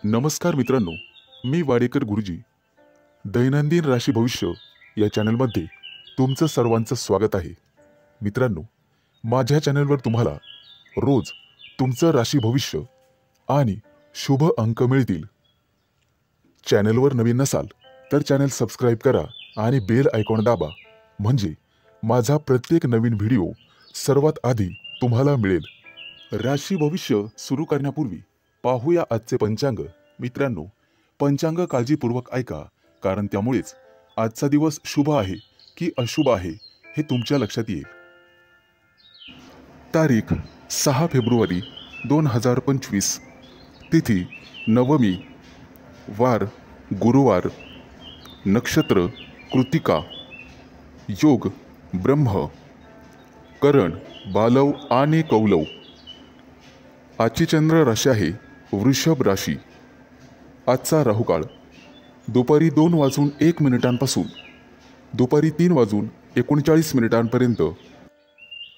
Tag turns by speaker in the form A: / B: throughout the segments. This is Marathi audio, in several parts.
A: नमस्कार मित्रांनो, मी वाडेकर गुरुजी. दैनंदिन राशी भविष्य या चॅनलमध्ये तुमचं सर्वांचं स्वागत आहे. मित्रांनो, माझ्या चॅनलवर तुम्हाला रोज तुमचं राशी भविष्य आणि शुभ अंक मिळतील. चॅनलवर नवीन नसाल तर चॅनल सबस्क्राईब करा आणि बेल आयकॉन दाबा, म्हणजे माझा प्रत्येक नवीन व्हिडिओ सर्वात आधी तुम्हाला मिळेल. राशी भविष्य सुरू करण्यापूर्वी पाहूया आजचे पंचांग. मित्रांनो, पंचांग काळजीपूर्वक ऐका, कारण त्यामुळेच आजचा दिवस शुभ आहे की अशुभ आहे हे तुमच्या लक्षात येईल. तारीख 6 फेब्रुवारी 2025, तिथी नवमी, वार गुरुवार, नक्षत्र कृतिका, योग ब्रह्म, करण बालव आणि कौलव. आजची चंद्र राशी आहे वृषभ राशी. आजचा राहुकाळ दुपारी 2:01 दुपारी 3:39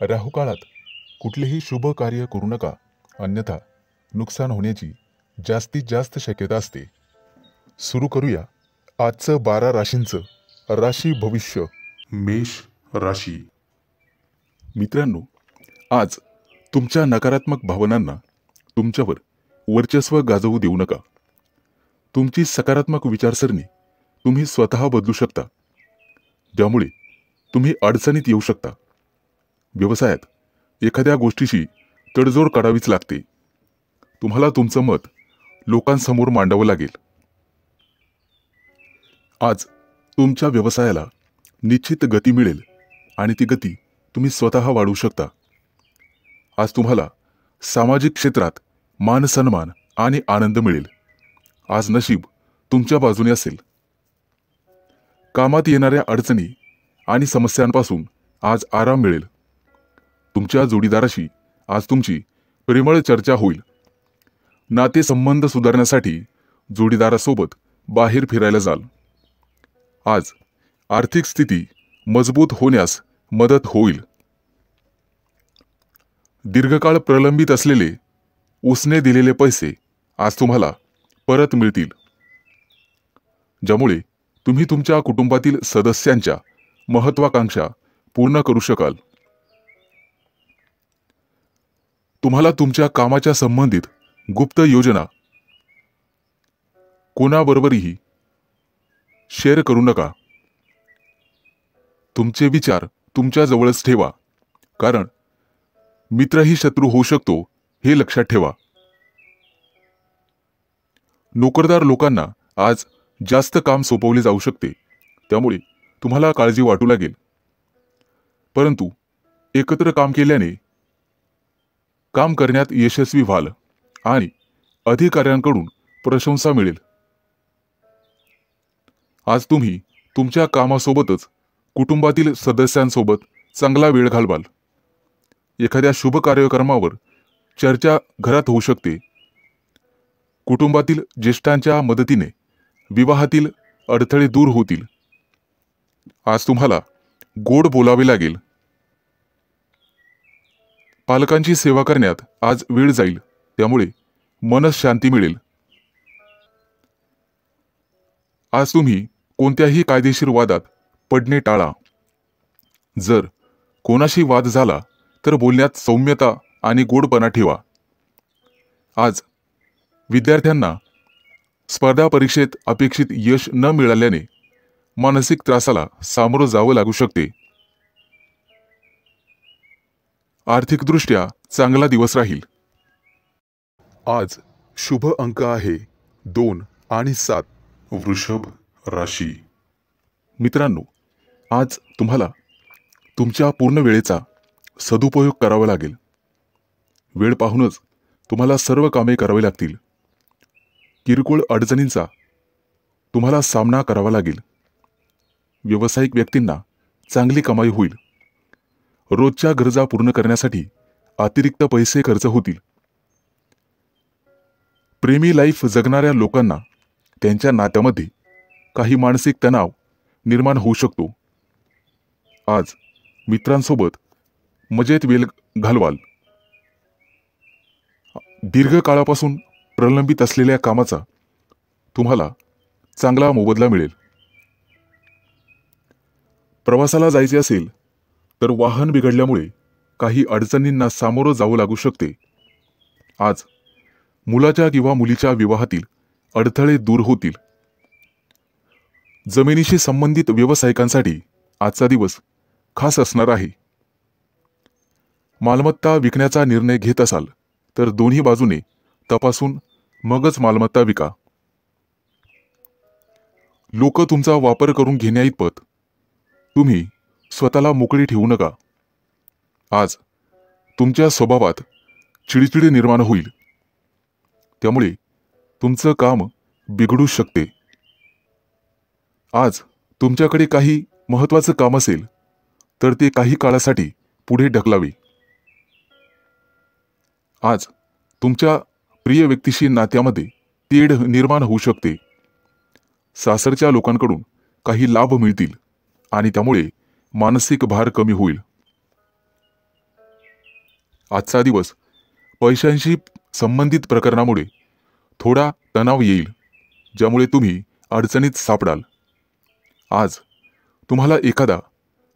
A: राहुकाळात कुठलेही शुभ कार्य करू नका, अन्यथा नुकसान होण्याची जास्तीत जास्त शक्यता असते. सुरू करूया आजचं 12 राशींचं राशी भविष्य. मेष राशी. मित्रांनो, आज तुमच्या नकारात्मक भावनांना तुमच्यावर वर्चस्व गाजवू देऊ नका. तुमची सकारात्मक विचारसरणी तुम्ही स्वतः बदलू शकता, ज्यामुळे तुम्ही अडचणीत येऊ शकता. व्यवसायात एखाद्या गोष्टीशी तडजोड करावीच लागते. तुम्हाला तुमचं मत लोकांसमोर मांडावं लागेल. आज तुमच्या व्यवसायाला निश्चित गती मिळेल आणि ती गती तुम्ही स्वतः वाढवू शकता. आज तुम्हाला सामाजिक क्षेत्रात मान सन्मान आणि आनंद मिळेल. आज नशीब तुमच्या बाजूने असेल. कामात येणाऱ्या अडचणी आणि समस्यांपासून आज आराम मिळेल. तुमच्या जोडीदाराशी आज तुमची प्रेमळ चर्चा होईल. नातेसंबंध सुधारण्यासाठी जोडीदारासोबत बाहेर फिरायला जाल. आज आर्थिक स्थिती मजबूत होण्यास मदत होईल. दीर्घकाळ प्रलंबित असलेले उसने दिलेले पैसे आज तुम्हाला परत मिळतील, ज्यामुळे तुम्ही तुमच्या कुटुंबातील सदस्यांच्या महत्त्वाकांक्षा पूर्ण करू शकाल. तुम्हाला तुमच्या कामाच्या संबंधित गुप्त योजना कोणाबरोबरही शेअर करू नका. तुमचे विचार तुमच्या जवळच ठेवा, कारण मित्रही शत्रू होऊ शकतो हे लक्षात ठेवा. नोकरदार लोकांना आज जास्त काम सोपवले जाऊ शकते, त्यामुळे तुम्हाला काळजी वाटू लागेल. परंतु एकत्र काम केल्याने काम करण्यात यशस्वी व्हाल आणि अधिकाऱ्यांकडून प्रशंसा मिळेल. आज तुम्ही तुमच्या कामासोबतच कुटुंबातील सदस्यांसोबत चांगला वेळ घालवाल. एखाद्या शुभ कार्यक्रमावर चर्चा घरात होऊ शकते. कुटुंबातील ज्येष्ठांच्या मदतीने विवाहातील अडथळे दूर होतील. आज तुम्हाला गोड बोलावे लागेल. पालकांची सेवा करण्यात आज वेळ जाईल, त्यामुळे मनःशांती मिळेल. आज तुम्ही कोणत्याही कायदेशीर वादात पडणे टाळा. जर कोणाशी वाद झाला तर बोलण्यात सौम्यता आणि गोडपणा ठेवा. आज विद्यार्थ्यांना स्पर्धा परीक्षेत अपेक्षित यश न मिळाल्याने मानसिक त्रासाला सामोरं जावं लागू शकते. आर्थिकदृष्ट्या चांगला दिवस राहील. आज शुभ अंक आहे 2 आणि 7. वृषभ राशी. मित्रांनो, आज तुम्हाला तुमच्या पूर्ण वेळेचा सदुपयोग करावा लागेल. वेळ पाहूनच तुम्हाला सर्व कामे करावी लागतील. किरकोळ अडचणींचा तुम्हाला सामना करावा लागेल. व्यावसायिक व्यक्तींना चांगली कमाई होईल. रोजच्या गरजा पूर्ण करण्यासाठी अतिरिक्त पैसे खर्च होतील. प्रेमी लाईफ जगणाऱ्या लोकांना त्यांच्या नात्यामध्ये काही मानसिक तणाव निर्माण होऊ शकतो. आज मित्रांसोबत मजेत वेळ घालवाल. दीर्घकाळापासून प्रलंबित असलेल्या कामाचा तुम्हाला चांगला मोबदला मिळेल. प्रवासाला जायचे असेल तर वाहन बिघडल्यामुळे काही अडचणींना सामोरं जावं लागू शकते. आज मुलाच्या किंवा मुलीच्या विवाहातील अडथळे दूर होतील. जमिनीशी संबंधित व्यावसायिकांसाठी आजचा दिवस खास असणार आहे. मालमत्ता विकण्याचा निर्णय घेत असाल तर दोन्ही बाजूने तपासून मगच मालमत्ता विका. लोक तुमचा वापर करून घेण्याइतपत तुम्ही स्वतःला मोकळी ठेवू नका. आज तुमच्या स्वभावात चिडचिड निर्माण होईल, त्यामुळे तुमचं काम बिघडू शकते. आज तुमच्याकडे काही महत्त्वाचं काम असेल तर ते काही काळासाठी पुढे ढकलावे. आज तुमच्या प्रिय व्यक्तीशी नात्यामध्ये तेढ निर्माण होऊ शकते. सासरच्या लोकांकडून काही लाभ मिळतील आणि त्यामुळे मानसिक भार कमी होईल. आजचा दिवस पैशांशी संबंधित प्रकरणामुळे थोडा तणाव येईल, ज्यामुळे तुम्ही अडचणीत सापडाल. आज तुम्हाला एखादा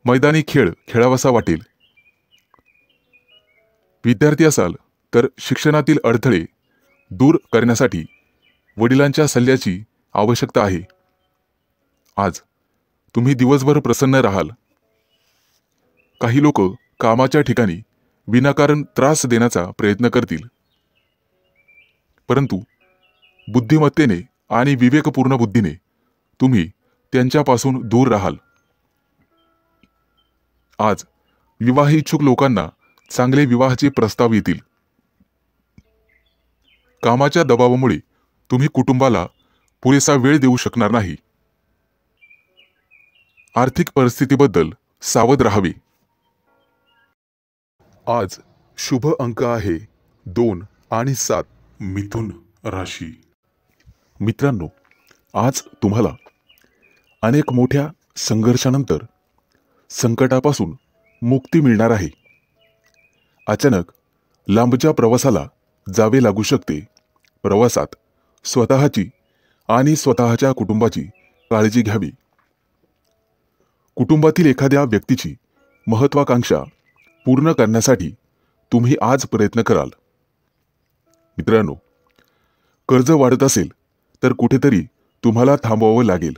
A: मैदानी खेळ खेळावासा वाटेल. विद्यार्थी असाल तर शिक्षणातील अडथळे दूर करण्यासाठी वडिलांच्या सल्ल्याची आवश्यकता आहे. आज तुम्ही दिवसभर प्रसन्न राहाल. काही लोक कामाच्या ठिकाणी विनाकारण त्रास देण्याचा प्रयत्न करतील, परंतु बुद्धिमत्तेने आणि विवेकपूर्ण बुद्धीने तुम्ही त्यांच्यापासून दूर राहाल. आज विवाह इच्छुक लोकांना चांगले विवाहाचे प्रस्ताव येतील. कामाच्या दबावामुळे तुम्ही कुटुंबाला पुरेसा वेळ देऊ शकणार नाही. आर्थिक परिस्थितीबद्दल सावध राहावे. आज शुभ अंक आहे 2 आणि 7. मिथुन राशी. मित्रांनो, आज तुम्हाला अनेक मोठ्या संघर्षानंतर संकटापासून मुक्ती मिळणार आहे. अचानक लांबच्या प्रवासाला जावे लागू शकते. प्रवासात स्वतःची आणि स्वतःच्या कुटुंबाची काळजी घ्यावी. कुटुंबातील एखाद्या व्यक्तीची महत्त्वाकांक्षा पूर्ण करण्यासाठी तुम्ही आज प्रयत्न कराल. मित्रांनो, कर्ज वाढत असेल तर कुठेतरी तुम्हाला थांबवावं लागेल.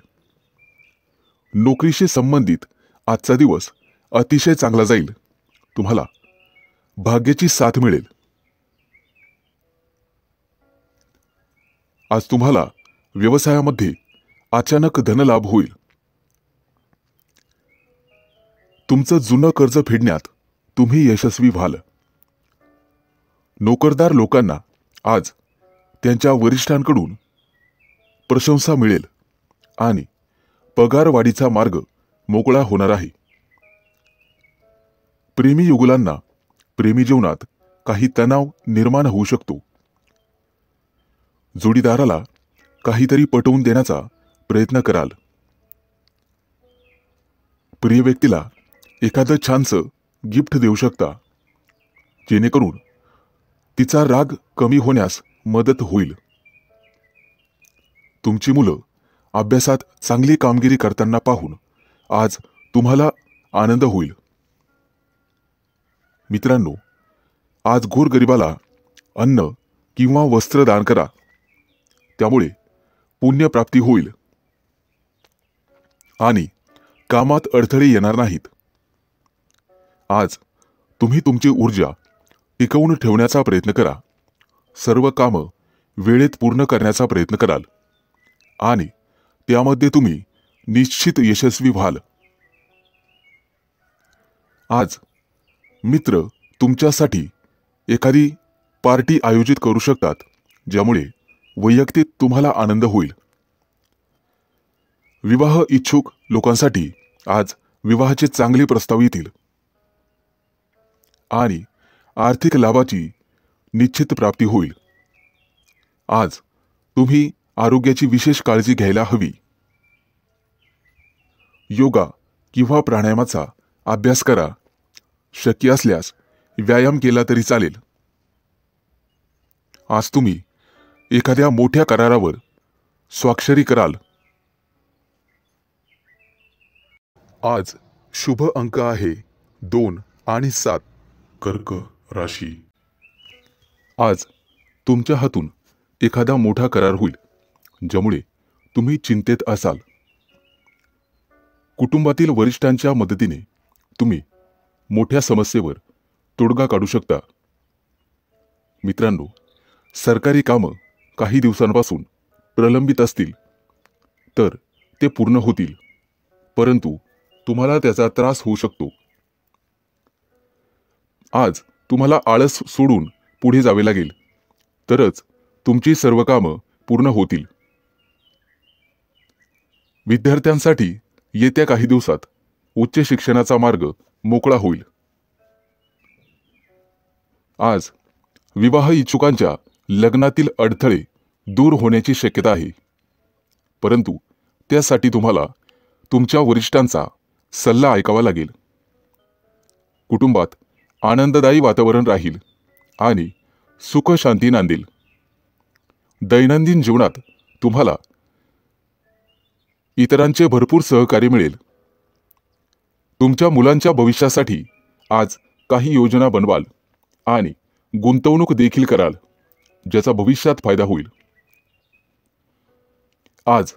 A: नोकरीशी संबंधित आजचा दिवस अतिशय चांगला जाईल. तुम्हाला भाग्याची साथ मिळेल. आज तुम्हाला व्यवसायामध्ये अचानक धनलाभ होईल. तुमचं जुनं कर्ज फेडण्यात तुम्ही यशस्वी व्हाल. नोकरदार लोकांना आज त्यांच्या वरिष्ठांकडून प्रशंसा मिळेल आणि पगारवाढीचा मार्ग मोकळा होणार आहे. प्रेमी युगुलांना प्रेमी जीवनात काही तणाव निर्माण होऊ शकतो. जोडीदाराला काहीतरी पटवून देण्याचा प्रयत्न कराल. प्रिय व्यक्तीला एखादं छानसं गिफ्ट देऊ शकता, जेणेकरून तिचा राग कमी होण्यास मदत होईल. तुमची मुलं अभ्यासात चांगली कामगिरी करताना पाहून आज तुम्हाला आनंद होईल. मित्रांनो, आज गोरगरिबाला अन्न किंवा वस्त्र दान करा. त्यामुळे पुण्यप्राप्ती होईल आणि कामात अडथळे येणार नाहीत. आज तुम्ही तुमची ऊर्जा टिकवून ठेवण्याचा प्रयत्न करा. सर्व कामं वेळेत पूर्ण करण्याचा प्रयत्न कराल आणि त्यामध्ये तुम्ही निश्चित यशस्वी व्हाल. आज मित्र तुमच्यासाठी एखादी पार्टी आयोजित करू शकतात, ज्यामुळे वैयक्तिक तुम्हाला आनंद होईल. विवाह इच्छुक लोकांसाठी आज विवाहाचे चांगले प्रस्ताव येतील आणि आर्थिक लाभाची निश्चित प्राप्ती होईल. आज तुम्ही आरोग्याची विशेष काळजी घ्यायला हवी. योगा किंवा प्राणायामाचा अभ्यास करा. शक्य असल्यास व्यायाम केला तरी चालेल. आज तुम्ही एखाद्या मोठ्या करारावर स्वाक्षरी कराल। आज शुभ अंक आहे 2 आणि 7। कर्क राशी। आज तुमच्या हातून एखादा मोठा करार होईल, ज्यामुळे तुम्ही चिंतेत असाल। कुटुंबातील वरिष्ठांच्या मदतीने तुम्ही मोठ्या समस्येवर तोडगा काढू शकता। मित्रांनो, सरकारी कामं काही दिवसांपासून प्रलंबित असतील तर ते पूर्ण होतील, परंतु तुम्हाला त्याचा त्रास होऊ शकतो। आज तुम्हाला आळस सोडून पुढे जावे लागेल, तरच तुमची सर्व कामं पूर्ण होतील। विद्यार्थ्यांसाठी येत्या काही दिवसात उच्च शिक्षणाचा मार्ग मोकळा होईल। आज विवाह इच्छुकांच्या लग्नातील अडथळे दूर होण्याची शक्यता आहे, परंतु त्यासाठी तुम्हाला तुमच्या वरिष्ठांचा सल्ला ऐकावा लागेल। कुटुंबात आनंददायी वातावरण राहील आणि सुख शांती नांदेल। दैनंदिन जीवनात तुम्हाला इतरांचे भरपूर सहकार्य मिळेल। तुमच्या मुलांच्या भविष्यासाठी आज काही योजना बनवाल आणि गुंतवणूक देखील कराल, ज्याचा भविष्यात फायदा होईल। आज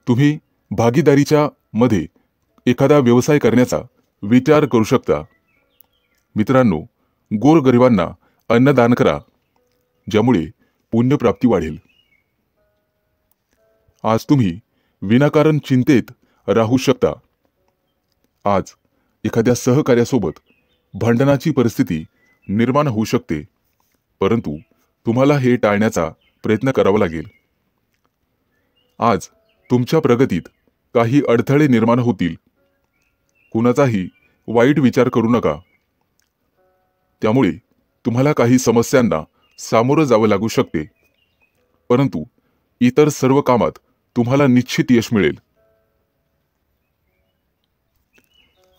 A: तुम्ही भागीदारीच्या मध्ये एखादा व्यवसाय करण्याचा विचार करू शकता। मित्रांनो, गोरगरिबांना अन्नदान करा, ज्यामुळे पुण्यप्राप्ती वाढेल। आज तुम्ही विनाकारण चिंतेत राहू शकता। आज एखाद्या सहकार्यासोबत भांडणाची परिस्थिती निर्माण होऊ शकते, परंतु तुम्हाला हे टाळण्याचा प्रयत्न करावा लागेल। आज तुमच्या प्रगतीत काही अडथळे निर्माण होतील। कुणाचाही वाईट विचार करू नका, त्यामुळे तुम्हाला काही समस्यांना सामोरं जावं लागू शकते, परंतु इतर सर्व कामात तुम्हाला निश्चित यश मिळेल।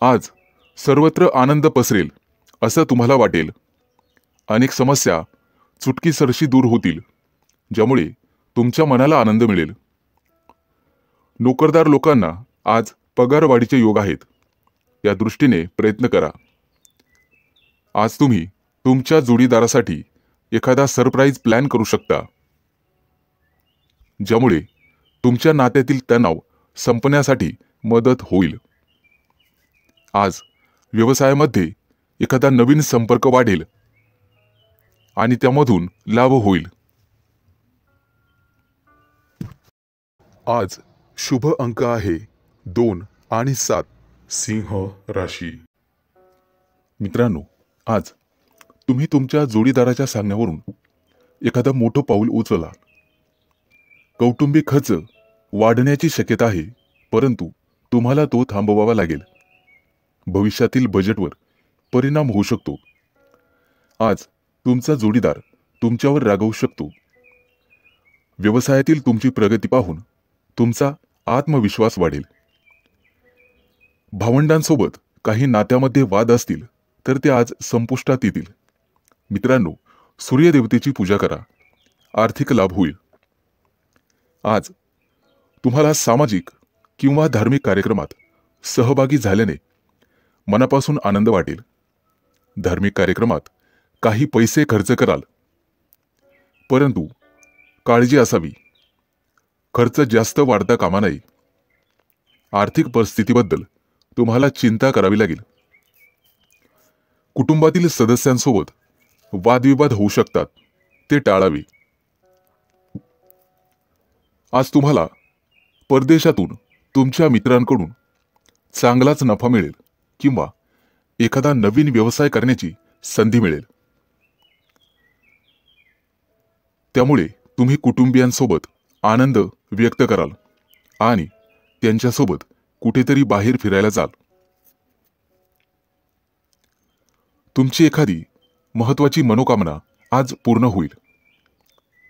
A: आज सर्वत्र आनंद पसरेल असं तुम्हाला वाटेल। अनेक समस्या चुटकीसरशी दूर होतील, ज्यामुळे तुमच्या मनाला आनंद मिळेल। नोकरदार लोकांना आज पगारवाढीचे योग आहेत, या दृष्टीने प्रयत्न करा। आज तुम्ही तुमच्या जोडीदारासाठी एखादा सरप्राईज प्लॅन करू शकता, ज्यामुळे तुमच्या नात्यातील तणाव संपण्यासाठी मदत होईल। आज व्यवसायामध्ये एखादा नवीन संपर्क वाढेल आणि त्यामधून लाभ होईल। आज शुभ अंक आहे 2 आणि 7। सिंह राशी। मित्रांनो, आज तुम्ही तुमच्या जोडीदाराच्या सांगण्यावरून एखादं मोठं पाऊल उचलला। कौटुंबिक खर्च वाढण्याची शक्यता आहे, परंतु तुम्हाला तो थांबवावा लागेल। भविष्यातील बजेटवर परिणाम होऊ शकतो। आज तुमचा जोडीदार तुमच्यावर रागावू शकतो। व्यवसायातील तुमची प्रगती पाहून तुमचा आत्मविश्वास वाढेल। भावंडांसोबत काही नात्यामध्ये वाद असतील तर ते आज संपुष्टात येतील। मित्रांनो, सूर्यदेवतेची पूजा करा, आर्थिक लाभ होईल। आज तुम्हाला सामाजिक किंवा धार्मिक कार्यक्रमात सहभागी झाल्याने मनापासून आनंद वाटेल। धार्मिक कार्यक्रमात काही पैसे खर्च कराल, परंतु काळजी असावी, खर्च जास्त वाढता कामा नये। आर्थिक परिस्थितीबद्दल तुम्हाला चिंता करावी लागेल। कुटुंबातील सदस्यांसोबत वादविवाद होऊ शकतात, ते टाळावे। आज तुम्हाला परदेशातून तुमच्या मित्रांकडून चांगलाच नफा मिळेल किंवा एखादा नवीन व्यवसाय करण्याची संधी मिळेल। त्यामुळे तुम्ही कुटुंबियांसोबत आनंद व्यक्त कराल आणि त्यांच्यासोबत कुठेतरी बाहेर फिरायला जाल। तुमची एखादी महत्त्वाची मनोकामना आज पूर्ण होईल,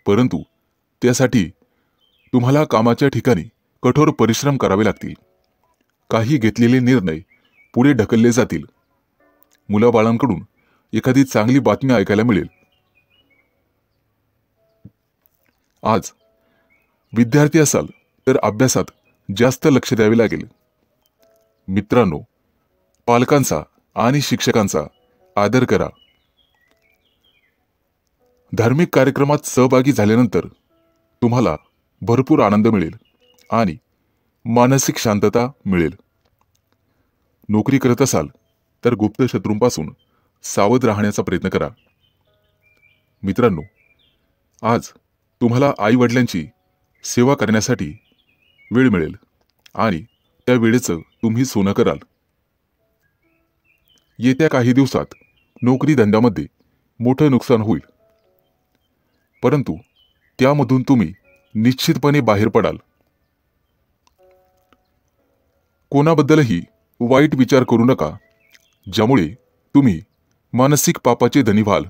A: परंतु त्यासाठी तुम्हाला कामाच्या ठिकाणी कठोर परिश्रम करावे लागतील। काही घेतलेले निर्णय पुढे ढकलले जातील। मुलाबाळांकडून एखादी चांगली बातमी ऐकायला मिळेल। आज विद्यार्थी असाल तर अभ्यासात जास्त लक्ष द्यावे लागेल. मित्रांनो, पालकांचा आणि शिक्षकांचा आदर करा. धार्मिक कार्यक्रमात सहभागी झाल्यानंतर तुम्हाला भरपूर आनंद मिळेल आणि मानसिक शांतता मिळेल. नोकरी करत असाल तर गुप्त शत्रूंपासून सावध राहण्याचा प्रयत्न करा. मित्रांनो, आज तुम्हाला आई वडिलांची सेवा करण्यासाठी वेळ मिळेल आणि त्या वेळेचं तुम्ही सोनं कराल. येत्या काही दिवसात नोकरी धंद्यामध्ये मोठं नुकसान होईल, परंतु त्यामधून तुम्ही निश्चितपणे बाहेर पडाल. कोणाबद्दलही वाईट विचार करू नका, ज्यामुळे तुम्ही मानसिक पापाचे धनी व्हाल.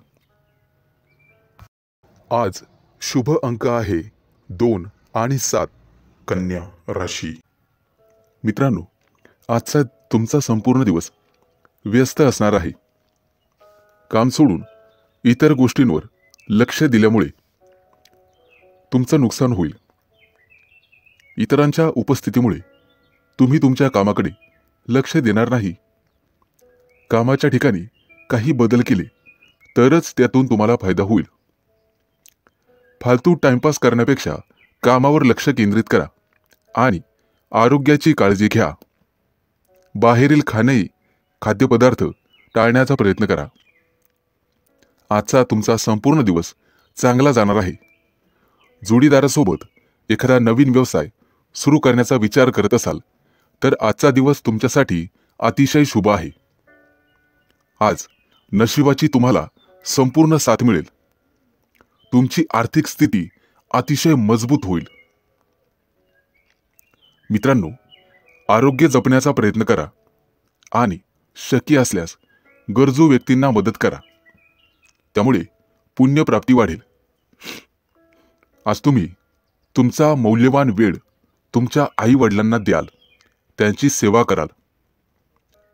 A: आज शुभ अंक आहे 2 आणि 7. कन्या राशी. मित्रांनो, आजचा तुमचा संपूर्ण दिवस व्यस्त असणार आहे. काम सोडून इतर गोष्टींवर लक्ष दिल्यामुळे तुमचं नुकसान होईल. इतरांच्या उपस्थितीमुळे तुम्ही तुमच्या कामाकडे लक्ष देणार नाही. कामाच्या ठिकाणी काही बदल केले तरच त्यातून तुम्हाला फायदा होईल. फालतू टाइमपास करण्यापेक्षा कामावर लक्ष केंद्रित करा आणि आरोग्याची काळजी घ्या. बाहेरील खाद्यपदार्थ टाळण्याचा प्रयत्न करा. आजचा तुमचा संपूर्ण दिवस चांगला जाणार आहे. जोडीदारासोबत एखादा नवीन व्यवसाय सुरू करण्याचा विचार करत असाल तर आजचा दिवस तुमच्यासाठी अतिशय शुभ आहे. आज नशिबाची तुम्हाला संपूर्ण साथ मिळेल. तुमची आर्थिक स्थिती अतिशय मजबूत होईल. मित्रांनो, आरोग्य जपण्याचा प्रयत्न करा आणि शक्य असल्यास गरजू व्यक्तींना मदत करा. त्यामुळे पुण्यप्राप्ती वाढेल. आज तुम्ही तुमचा मौल्यवान वेळ तुमच्या आई वडिलांना द्याल, त्यांची सेवा कराल.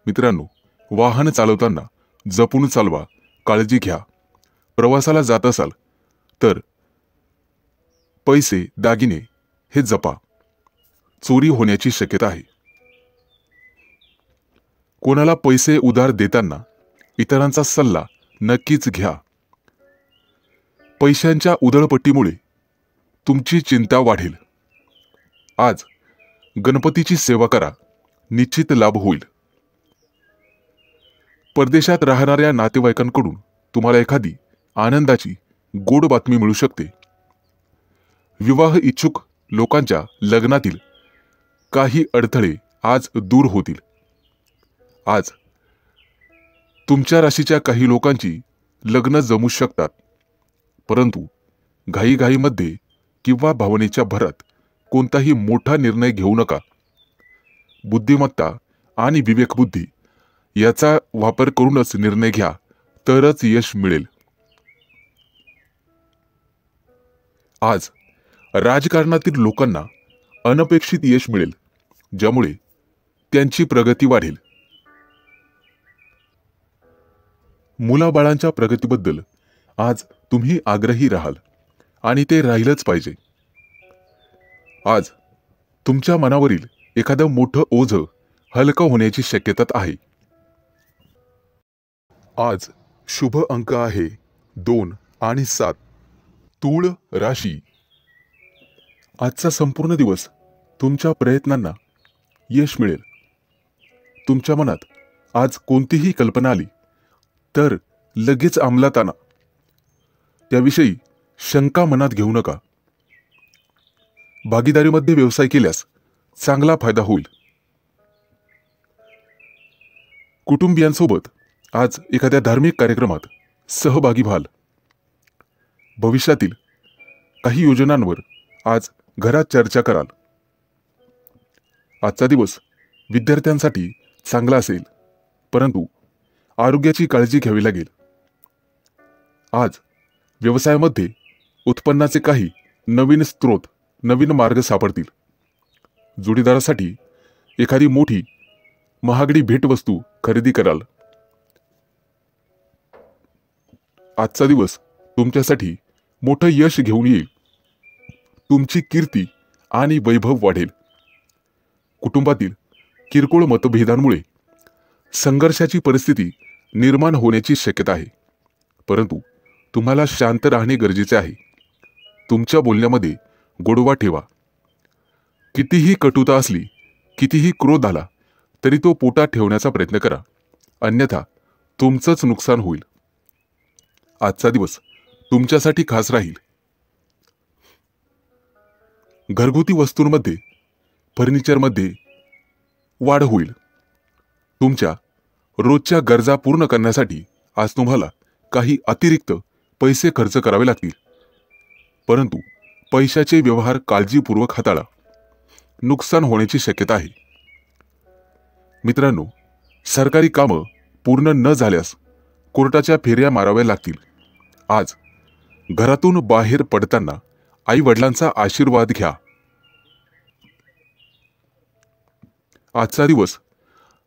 A: मित्रांनो, वाहन चालवताना जपून चालवा, काळजी घ्या. प्रवासाला जात असाल तर पैसे दागिने हे जपा. चोरी होण्याची शक्यता आहे. कोणाला पैसे उधार देताना इतरांचा सल्ला नक्कीच घ्या. पैशांच्या उधळपट्टीमुळे तुमची चिंता वाढेल. आज गणपतीची सेवा करा, निश्चित लाभ होईल. परदेशात राहणाऱ्या नातेवाईकांकडून तुम्हाला एखादी आनंदाची गोड बातमी मिळू शकते. विवाह इच्छुक लोकांच्या लग्नातील काही अडथळे आज दूर होतील. आज तुमच्या राशीच्या काही लोकांची लग्न जमू शकतात, परंतु घाईघाईमध्ये किंवा भावनेच्या भरात कोणताही मोठा निर्णय घेऊ नका. बुद्धिमत्ता आणि विवेकबुद्धी याचा वापर करूनच निर्णय घ्या, तरच यश मिळेल. आज राजकारणातील लोकांना अनपेक्षित यश मिळेल, ज्यामुळे त्यांची प्रगती वाढेल. मुलाबाळांच्या प्रगतीबद्दल आज तुम्ही आग्रही राहाल आणि ते राहिलंच पाहिजे. आज तुमच्या मनावरील एखादं मोठं ओझं हलकं होण्याची शक्यता आहे. आज शुभ अंक आहे 2 आणि 7. तूळ राशी. आजचा संपूर्ण दिवस तुमच्या प्रयत्नांना यश मिळेल. तुमच्या मनात आज कोणतीही कल्पना आली तर लगेच अंमलात आणा. त्याविषयी शंका मनात घेऊ नका. भागीदारीमध्ये व्यवसाय केल्यास चांगला फायदा होईल. कुटुंबियांसोबत आज एखाद्या धार्मिक कार्यक्रमात सहभागी व्हाल. भविष्यातील काही योजनांवर आज घरात चर्चा कराल. आजचा दिवस विद्यार्थ्यांसाठी चांगला असेल, परंतु आरोग्याची काळजी घ्यावी लागेल. आज व्यवसायामध्ये उत्पन्नाचे काही नवीन स्रोत, नवीन मार्ग सापडतील. जोडीदारासाठी एखादी मोठी महागडी भेटवस्तू खरेदी कराल. आजचा दिवस तुमच्यासाठी मोठं यश घेऊन येईल. तुमची कीर्ती आणि वैभव वाढेल. कुटुंबातील किरकोळ मतभेदांमुळे संघर्षाची परिस्थिती निर्माण होण्याची शक्यता आहे, परंतु तुम्हाला शांत राहणे गरजेचे आहे. तुमच्या बोलण्यामध्ये गोडवा ठेवा. कितीही कटुता असली, कितीही क्रोध आला तरी तो पोटात ठेवण्याचा प्रयत्न करा, अन्यथा तुमचंच नुकसान होईल. आजचा दिवस तुमच्यासाठी खास राहील. घरगुती वस्तूंमध्ये, फर्निचरमध्ये वाढ होईल. तुमच्या रोजच्या गरजा पूर्ण करण्यासाठी आज तुम्हाला काही अतिरिक्त पैसे खर्च करावे लागतील, परंतु पैशाचे व्यवहार काळजीपूर्वक हाताळा. नुकसान होण्याची शक्यता आहे. मित्रांनो, सरकारी कामं पूर्ण न झाल्यास कोर्टाच्या फेऱ्या माराव्या लागतील. आज घरातून बाहेर पडताना आई वडिलांचा आशीर्वाद घ्या. आजचा दिवस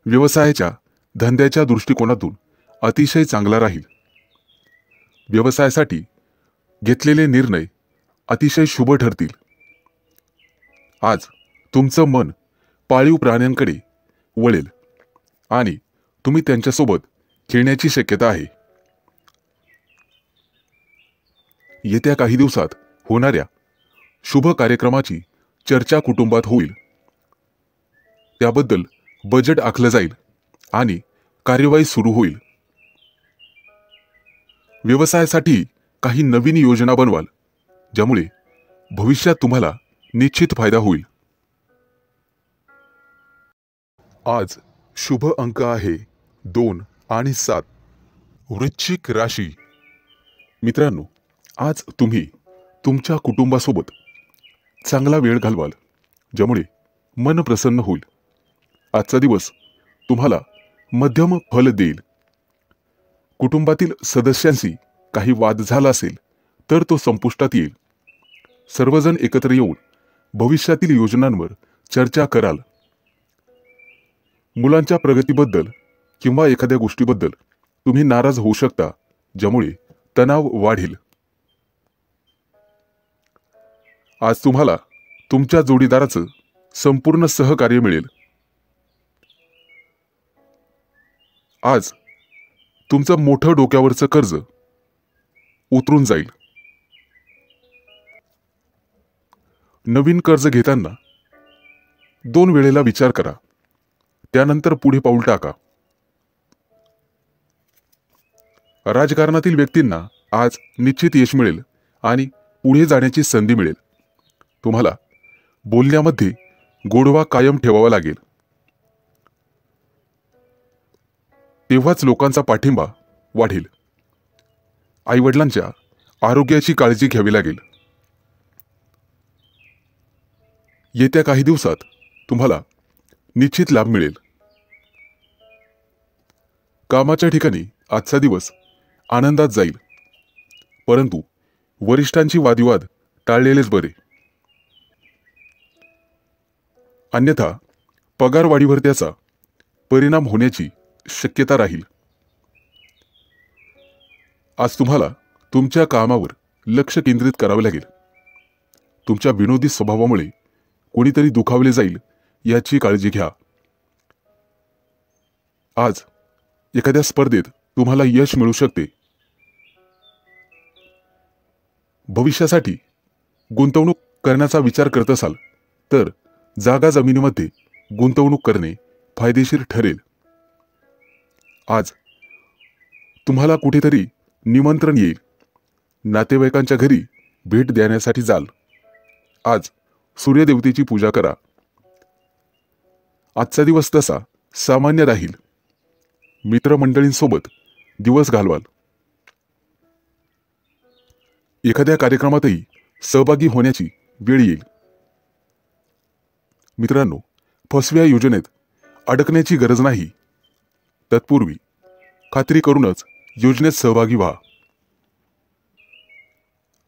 A: व्यवसायाच्या धंद्याच्या दृष्टिकोनातून अतिशय चांगला राहील. व्यवसायासाठी घेतलेले निर्णय अतिशय शुभ ठरतील. आज तुमचं मन पाळीव प्राण्यांकडे वळेल आणि तुम्ही त्यांच्यासोबत खेळण्याची शक्यता आहे. येत्या काही दिवसात होणाऱ्या शुभ कार्यक्रमाची चर्चा कुटुंबात होईल. त्याबद्दल बजेट आखलं जाईल आणि कार्यवाही सुरू होईल. व्यवसायासाठी काही नवीन योजना बनवाल, ज्यामुळे भविष्यात तुम्हाला निश्चित फायदा होईल. आज शुभ अंक आहे 2 आणि 7. वृश्चिक राशी. मित्रांनो, आज तुम्ही तुमच्या कुटुंबासोबत चांगला वेळ घालवाल, ज्यामुळे मन प्रसन्न होईल. आजचा दिवस तुम्हाला मध्यम फल देईल. कुटुंबातील सदस्यांशी काही वाद झाला असेल तर तो संपुष्टात येईल. सर्वजण एकत्र येऊन भविष्यातील योजनांवर चर्चा कराल. मुलांच्या प्रगतीबद्दल किंवा एखाद्या गोष्टीबद्दल तुम्ही नाराज होऊ शकता, ज्यामुळे तणाव वाढेल. आज तुम्हाला तुमच्या जोडीदाराचं संपूर्ण सहकार्य मिळेल. आज तुमचं मोठं डोक्यावरचं कर्ज उतरून जाईल. नवीन कर्ज घेताना 2 वेळेला विचार करा, त्यानंतर पुढे पाऊल टाका. राजकारणातील व्यक्तींना आज निश्चित यश मिळेल आणि पुढे जाण्याची संधी मिळेल. तुम्हाला बोलण्यामध्ये गोडवा कायम ठेवावा लागेल. तेव्हाच लोकांचा पाठिंबा वाढेल. आईवडिलांच्या आरोग्याची काळजी घ्यावी लागेल. येत्या काही दिवसात तुम्हाला निश्चित लाभ मिळेल. कामाच्या ठिकाणी आजचा दिवस आनंदात जाईल, परंतु वरिष्ठांची वादविवाद टाळलेलेच बरे. अन्यथा पगारवाढीवर त्याचा परिणाम होण्याची शक्यता राहील. आज तुम्हाला तुमच्या कामावर लक्ष केंद्रित करावे लागेल. तुमच्या विनोदी स्वभावामुळे कोणीतरी दुखावले जाईल याची काळजी घ्या. आज एखाद्या स्पर्धेत तुम्हाला यश मिळू शकते. भविष्यासाठी गुंतवणूक करण्याचा विचार करत असाल तर जागा जमिनीमध्ये गुंतवणूक करणे फायदेशीर ठरेल. आज तुम्हाला कुठेतरी निमंत्रण येईल. नातेवाईकांच्या घरी भेट देण्यासाठी जाल. आज सूर्यदेवतेची पूजा करा. आजचा दिवस तसा सामान्य राहील. मित्रमंडळींसोबत दिवस घालवाल. एखाद्या कार्यक्रमातही सहभागी होण्याची वेळ येईल. मित्रांनो, फसव्या योजनेत अडकण्याची गरज नाही. तत्पूर्वी खात्री करूनच योजनेत सहभागी व्हा.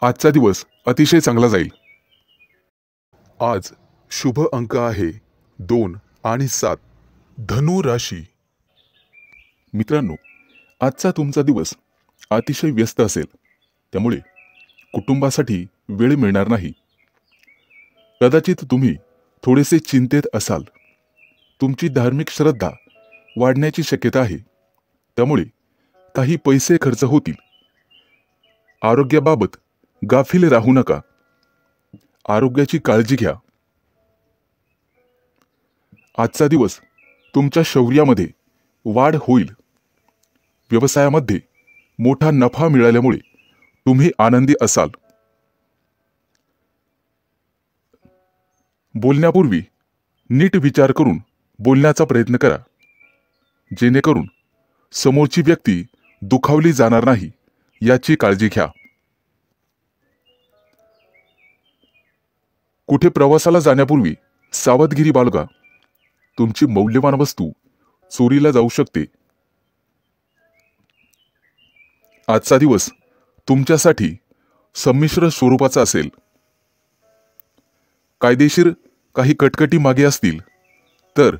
A: आजचा दिवस अतिशय चांगला जाईल. आज शुभ अंक आहे 2 आणि 7. धनु राशी. मित्रांनो, आजचा तुमचा दिवस अतिशय व्यस्त असेल, त्यामुळे कुटुंबासाठी वेळ मिळणार नाही. कदाचित तुम्ही थोडेसे चिंतेत असाल. तुमची धार्मिक श्रद्धा वाढण्याची शक्यता आहे, त्यामुळे काही पैसे खर्च होतील. आरोग्याबाबत गाफील राहू नका. आरोग्याची काळजी घ्या. आजचा दिवस तुमच्या शौर्यामध्ये वाढ होईल. व्यवसायामध्ये मोठा नफा मिळाल्यामुळे तुम्ही आनंदी असाल. बोलण्यापूर्वी नीट विचार करून बोलण्याचा प्रयत्न करा, जेणेकरून समोरची व्यक्ती दुखावली जाणार नाही याची काळजी घ्या. कुठे प्रवासाला जाण्यापूर्वी सावधगिरी बाळगा. तुमची मौल्यवान वस्तू चोरीला जाऊ शकते. आजचा दिवस तुमच्यासाठी संमिश्र स्वरूपाचा असेल. कायदेशीर काही कटकटी मागे असतील तर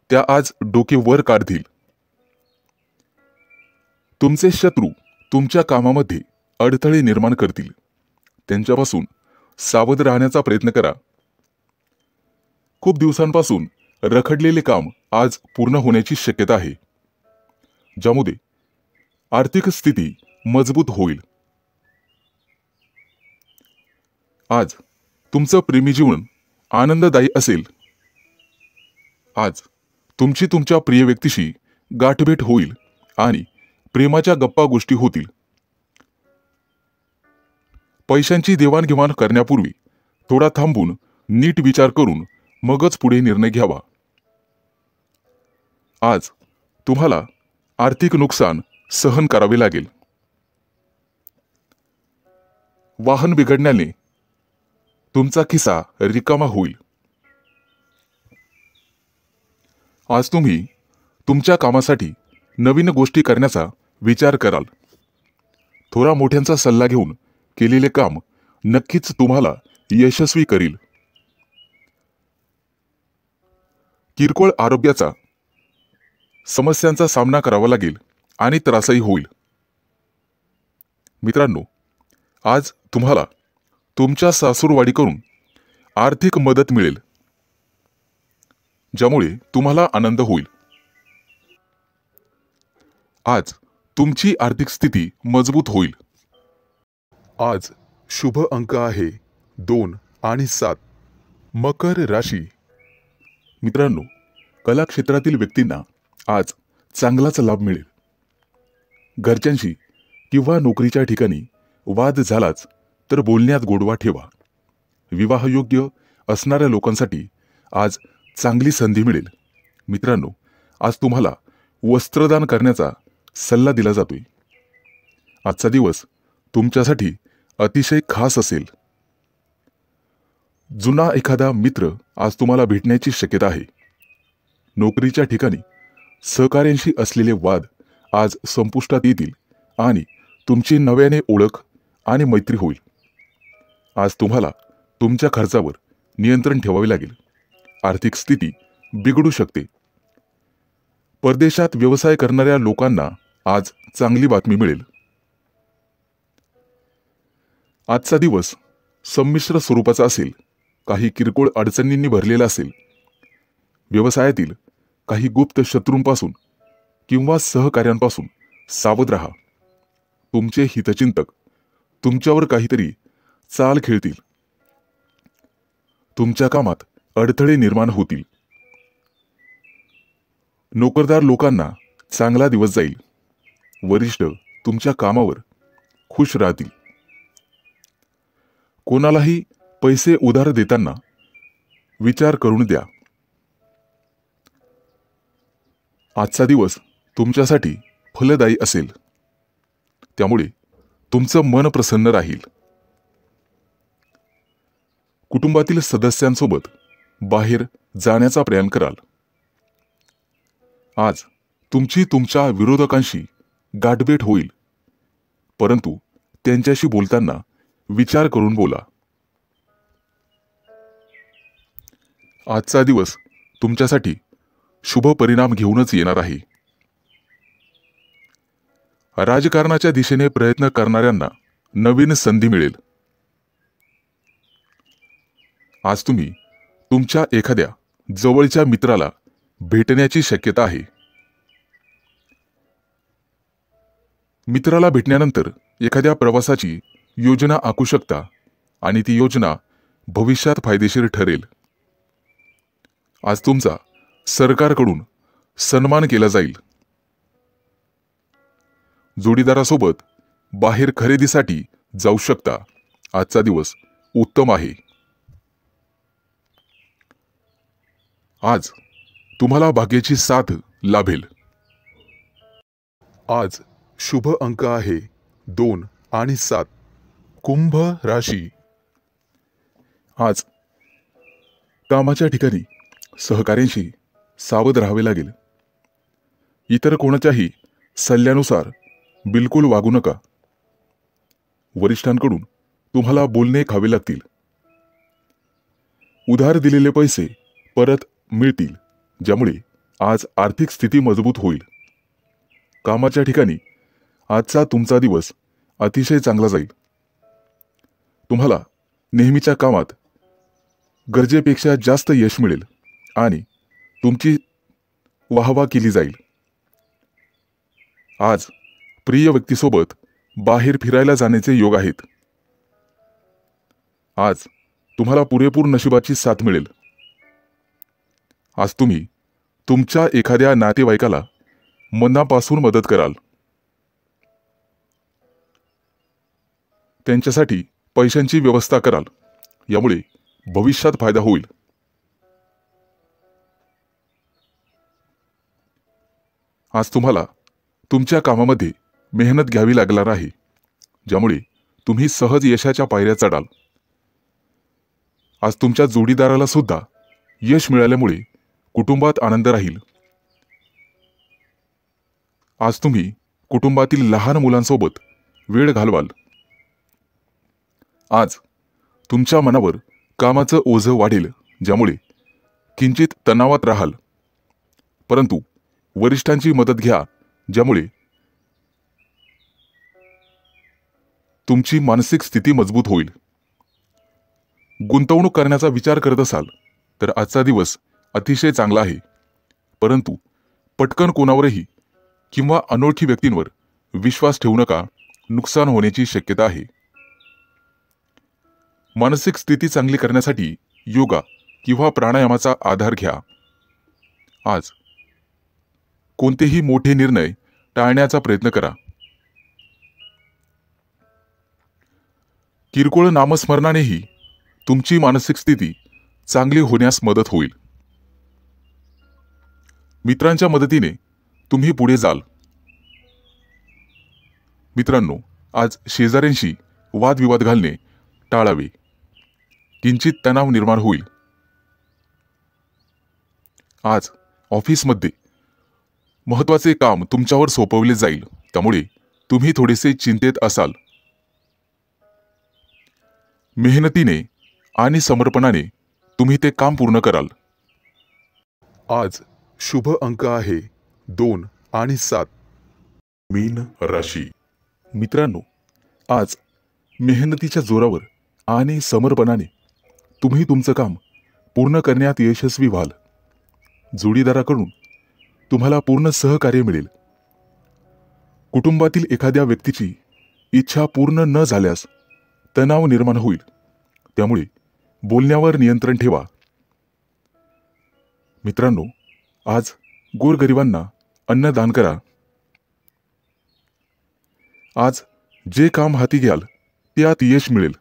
A: त्या आज डोके वर काढतील. तुमचे शत्रू तुमच्या कामामध्ये अडथळे निर्माण करतील. त्यांच्यापासून सावध राहण्याचा प्रयत्न करा. खूप दिवसांपासून रखडलेले काम आज पूर्ण होण्याची शक्यता आहे, ज्यामुळे आर्थिक स्थिती मजबूत होईल. आज तुमचं प्रेमी जीवन आनंददायी असेल. आज तुमची तुमच्या प्रिय व्यक्तीशी गाठभेट होईल आणि प्रेमाच्या गप्पा गोष्टी होतील. पैशांची देवाणघेवाण करण्यापूर्वी थोडा थांबून नीट विचार करून मगच पुढे निर्णय घ्यावा. आज तुम्हाला आर्थिक नुकसान सहन करावे लागेल. वाहन बिघडण्याने तुमचा खिसा रिकामा होईल. आज तुम्ही तुमच्या कामासाठी नवीन गोष्टी करण्याचा विचार कराल. थोडा मोठ्यांचा सल्ला घेऊन केलेले काम नक्कीच तुम्हाला यशस्वी करील. किरकोळ आरोग्याचा समस्यांचा सामना करावा लागेल आणि त्रासही होईल. मित्रांनो, आज तुम्हाला तुमच्या सासूरवाडीकडून आर्थिक मदत मिळेल, ज्यामुळे तुम्हाला आनंद होईल. आज तुमची आर्थिक स्थिती मजबूत होईल. आज शुभ अंक आहे 2 आणि 7. मकर राशी. मित्रांनो, कला क्षेत्रातील व्यक्तींना आज चांगलाच लाभ मिळेल. घरच्यांशी किंवा नोकरीच्या ठिकाणी वाद झालाच तर बोलण्यात गोडवा ठेवा. विवाहयोग्य असणाऱ्या लोकांसाठी आज चांगली संधी मिळेल. मित्रांनो, आज तुम्हाला वस्त्रदान करण्याचा सल्ला दिला जातोय. आजचा दिवस तुमच्यासाठी अतिशय खास असेल. जुना एखादा मित्र आज तुम्हाला भेटण्याची शक्यता आहे. नोकरीच्या ठिकाणी सहकाऱ्यांशी असलेले वाद आज संपुष्टात येतील आणि तुमची नव्याने ओळख आणि मैत्री होईल. आज तुम्हाला तुमच्या खर्चावर नियंत्रण ठेवावे लागेल. आर्थिक स्थिती बिघडू शकते. परदेशात व्यवसाय करणाऱ्या लोकांना आज चांगली बातमी मिळेल. आजचा दिवस संमिश्र स्वरूपाचा असेल. काही किरकोळ अडचणींनी भरलेला असेल. व्यवसायातील काही गुप्त शत्रूंपासून किंवा सहकाऱ्यांपासून सावध राहा. तुमचे हितचिंतक तुमच्यावर काहीतरी चाल खेळतील. तुमच्या कामात अडथळे निर्माण होतील. नोकरदार लोकांना चांगला दिवस जाईल. वरिष्ठ तुमच्या कामावर खुश राहतील. कोणालाही पैसे उधार देताना विचार करून द्या. आजचा दिवस तुमच्यासाठी फलदायी असेल, त्यामुळे तुमचं मन प्रसन्न राहील. कुटुंबातील सदस्यांसोबत बाहेर जाण्याचा प्रयत्न कराल. आज तुमची तुमच्या विरोधकांशी गाठभेट होईल, परंतु त्यांच्याशी बोलताना विचार करून बोला. आजचा दिवस तुमच्यासाठी शुभ परिणाम घेऊनच येणार आहे. राजकारणाच्या दिशेने प्रयत्न करणाऱ्यांना नवीन संधी मिळेल. आज तुम्ही तुमच्या एखाद्या जवळच्या मित्राला भेटण्याची शक्यता आहे. मित्राला भेटल्यानंतर एखाद्या प्रवासाची योजना आखू शकता आणि ती योजना भविष्यात फायदेशीर ठरेल. आज तुमचा सरकारकडून सन्मान केला जाईल. जोडीदारासोबत बाहेर खरेदीसाठी जाऊ शकता. आजचा दिवस उत्तम आहे. आज तुम्हाला भाग्याची साथ लाभेल. आज शुभ अंक आहे 2 आणि 7. कुंभ राशी. आज कामाच्या ठिकाणी सहकाऱ्यांशी सावध राहावे लागेल. इतर कोणाच्याही सल्ल्यानुसार बिलकुल वागू नका. वरिष्ठांकडून तुम्हाला बोलणे खावे लागतील. उधार दिलेले पैसे परत मिळतील, ज्यामुळे आज आर्थिक स्थिती मजबूत होईल. कामाच्या ठिकाणी आजचा तुमचा दिवस अतिशय चांगला जाईल. तुम्हाला नेहमीच्या कामात गरजेपेक्षा जास्त यश मिळेल आणि तुमची वाहवा केली जाईल. आज प्रिय व्यक्तीसोबत बाहेर फिरायला जाण्याचे योग आहेत. आज तुम्हाला पुरेपूर नशिबाची साथ मिळेल. आज तुम्ही तुमच्या एखाद्या नातेवाईकाला मनापासून मदत कराल. त्यांच्यासाठी पैशांची व्यवस्था कराल. यामुळे भविष्यात फायदा होईल. आज तुम्हाला तुमच्या कामामध्ये मेहनत घ्यावी लागणार आहे, ज्यामुळे तुम्ही सहज यशाच्या पायऱ्या चढाल. आज तुमच्या जोडीदाराला सुद्धा यश मिळाल्यामुळे कुटुंबात आनंद राहील. आज तुम्ही कुटुंबातील लहान मुलांसोबत वेळ घालवाल. आज तुमच्या मनावर कामाचं ओझं वाढेल, ज्यामुळे किंचित तणावात राहाल. परंतु वरिष्ठांची मदत घ्या, ज्यामुळे तुमची मानसिक स्थिती मजबूत होईल. गुंतवणूक करण्याचा विचार करत असाल तर आजचा दिवस अतिशय चांगला आहे. परंतु पटकन कोणावरही किंवा अनोळखी व्यक्तींवर विश्वास ठेवू नका. नुकसान होण्याची शक्यता आहे. मानसिक स्थिती चांगली करण्यासाठी योगा किंवा प्राणायामाचा आधार घ्या. आज कोणतेही मोठे निर्णय टाळण्याचा प्रयत्न करा. किरकोळ नामस्मरणानेही तुमची मानसिक स्थिती चांगली होण्यास मदत होईल. मित्रांच्या मदतीने तुम्ही पुढे जाल. मित्रांनो, आज शेजाऱ्यांशी वादविवाद घालणे टाळावे. किंचित तणाव निर्माण होईल. आज ऑफिसमध्ये महत्त्वाचे काम तुमच्यावर सोपवले जाईल, त्यामुळे तुम्ही थोडेसे चिंतेत असाल. मेहनतीने आणि समर्पणाने तुम्ही ते काम पूर्ण कराल. आज शुभ अंक आहे 2 आणि 7. मीन राशी. मित्रांनो, आज मेहनतीच्या जोरावर आणि समर्पणाने तुम्ही तुमचं काम पूर्ण करण्यात यशस्वी व्हाल. जोडीदाराकडून तुम्हाला पूर्ण सहकार्य मिळेल. कुटुंबातील एखाद्या व्यक्तीची इच्छा पूर्ण न झाल्यास तणाव निर्माण होईल, त्यामुळे बोलण्यावर नियंत्रण ठेवा. मित्रांनो, आज गोरगरिबांना अन्नदान करा. आज जे काम हाती घ्याल त्यात यश मिळेल,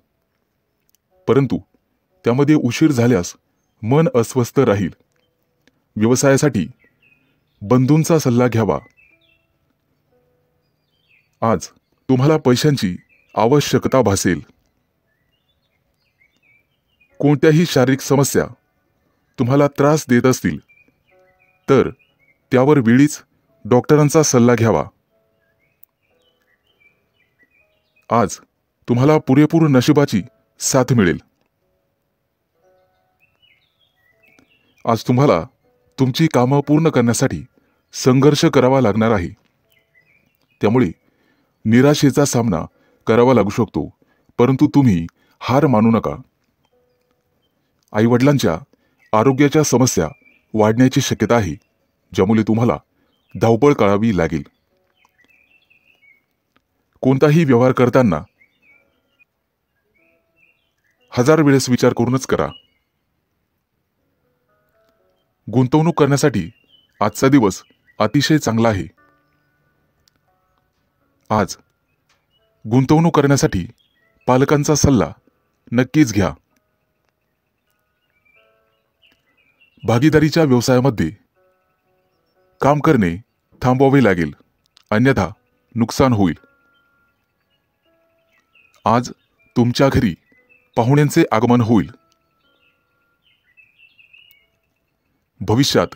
A: परंतु त्यामध्ये उशीर झाल्यास मन अस्वस्थ राहील. व्यवसायासाठी बंधूंचा सल्ला घ्यावा. आज तुम्हाला पैशांची आवश्यकता भासेल. कोणत्याही शारीरिक समस्या तुम्हाला त्रास देत असतील तर त्यावर वेळीच डॉक्टरांचा सल्ला घ्यावा. आज तुम्हाला पुरेपूर नशिबाची साथ मिळेल. आज तुम्हाला तुमची कामं पूर्ण करण्यासाठी संघर्ष करावा लागणार आहे, त्यामुळे निराशेचा सामना करावा लागू शकतो, परंतु तुम्ही हार मानू नका. आईवडिलांच्या आरोग्याच्या समस्या वाढण्याची शक्यता आहे, ज्यामुळे तुम्हाला धावपळ करावी लागेल. कोणताही व्यवहार करताना 1000 वेळेस विचार करूनच करा. गुंतवणूक करण्यासाठी आजचा दिवस अतिशय चांगला आहे. आज गुंतवणूक करण्यासाठी पालकांचा सल्ला नक्कीच घ्या. भागीदारीच्या व्यवसायामध्ये काम करणे थांबवावे लागेल, अन्यथा नुकसान होईल. आज तुमच्या घरी पाहुण्यांचे आगमन होईल. भविष्यात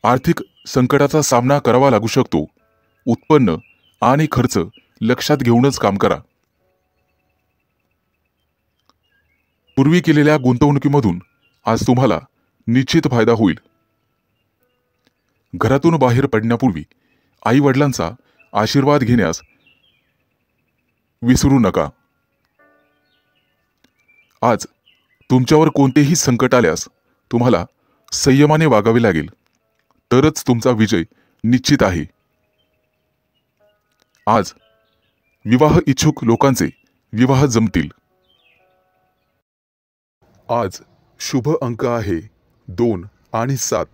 A: आर्थिक संकटाचा सामना करावा लागू शकतो. उत्पन्न आणि खर्च लक्षात घेऊनच काम करा. पूर्वी केलेल्या गुंतवणुकीमधून आज तुम्हाला निश्चित फायदा होईल. घरातून बाहेर पडण्यापूर्वी आई वडिलांचा आशीर्वाद घेण्यास विसरू नका. आज तुमच्यावर कोणतेही संकट आल्यास तुम्हाला संयमाने वागावे लागेल, तरच तुमचा विजय निश्चित आहे. आज विवाह इच्छुक लोकांचे विवाह जमतील. आज शुभ अंक आहे 2 आणि 7.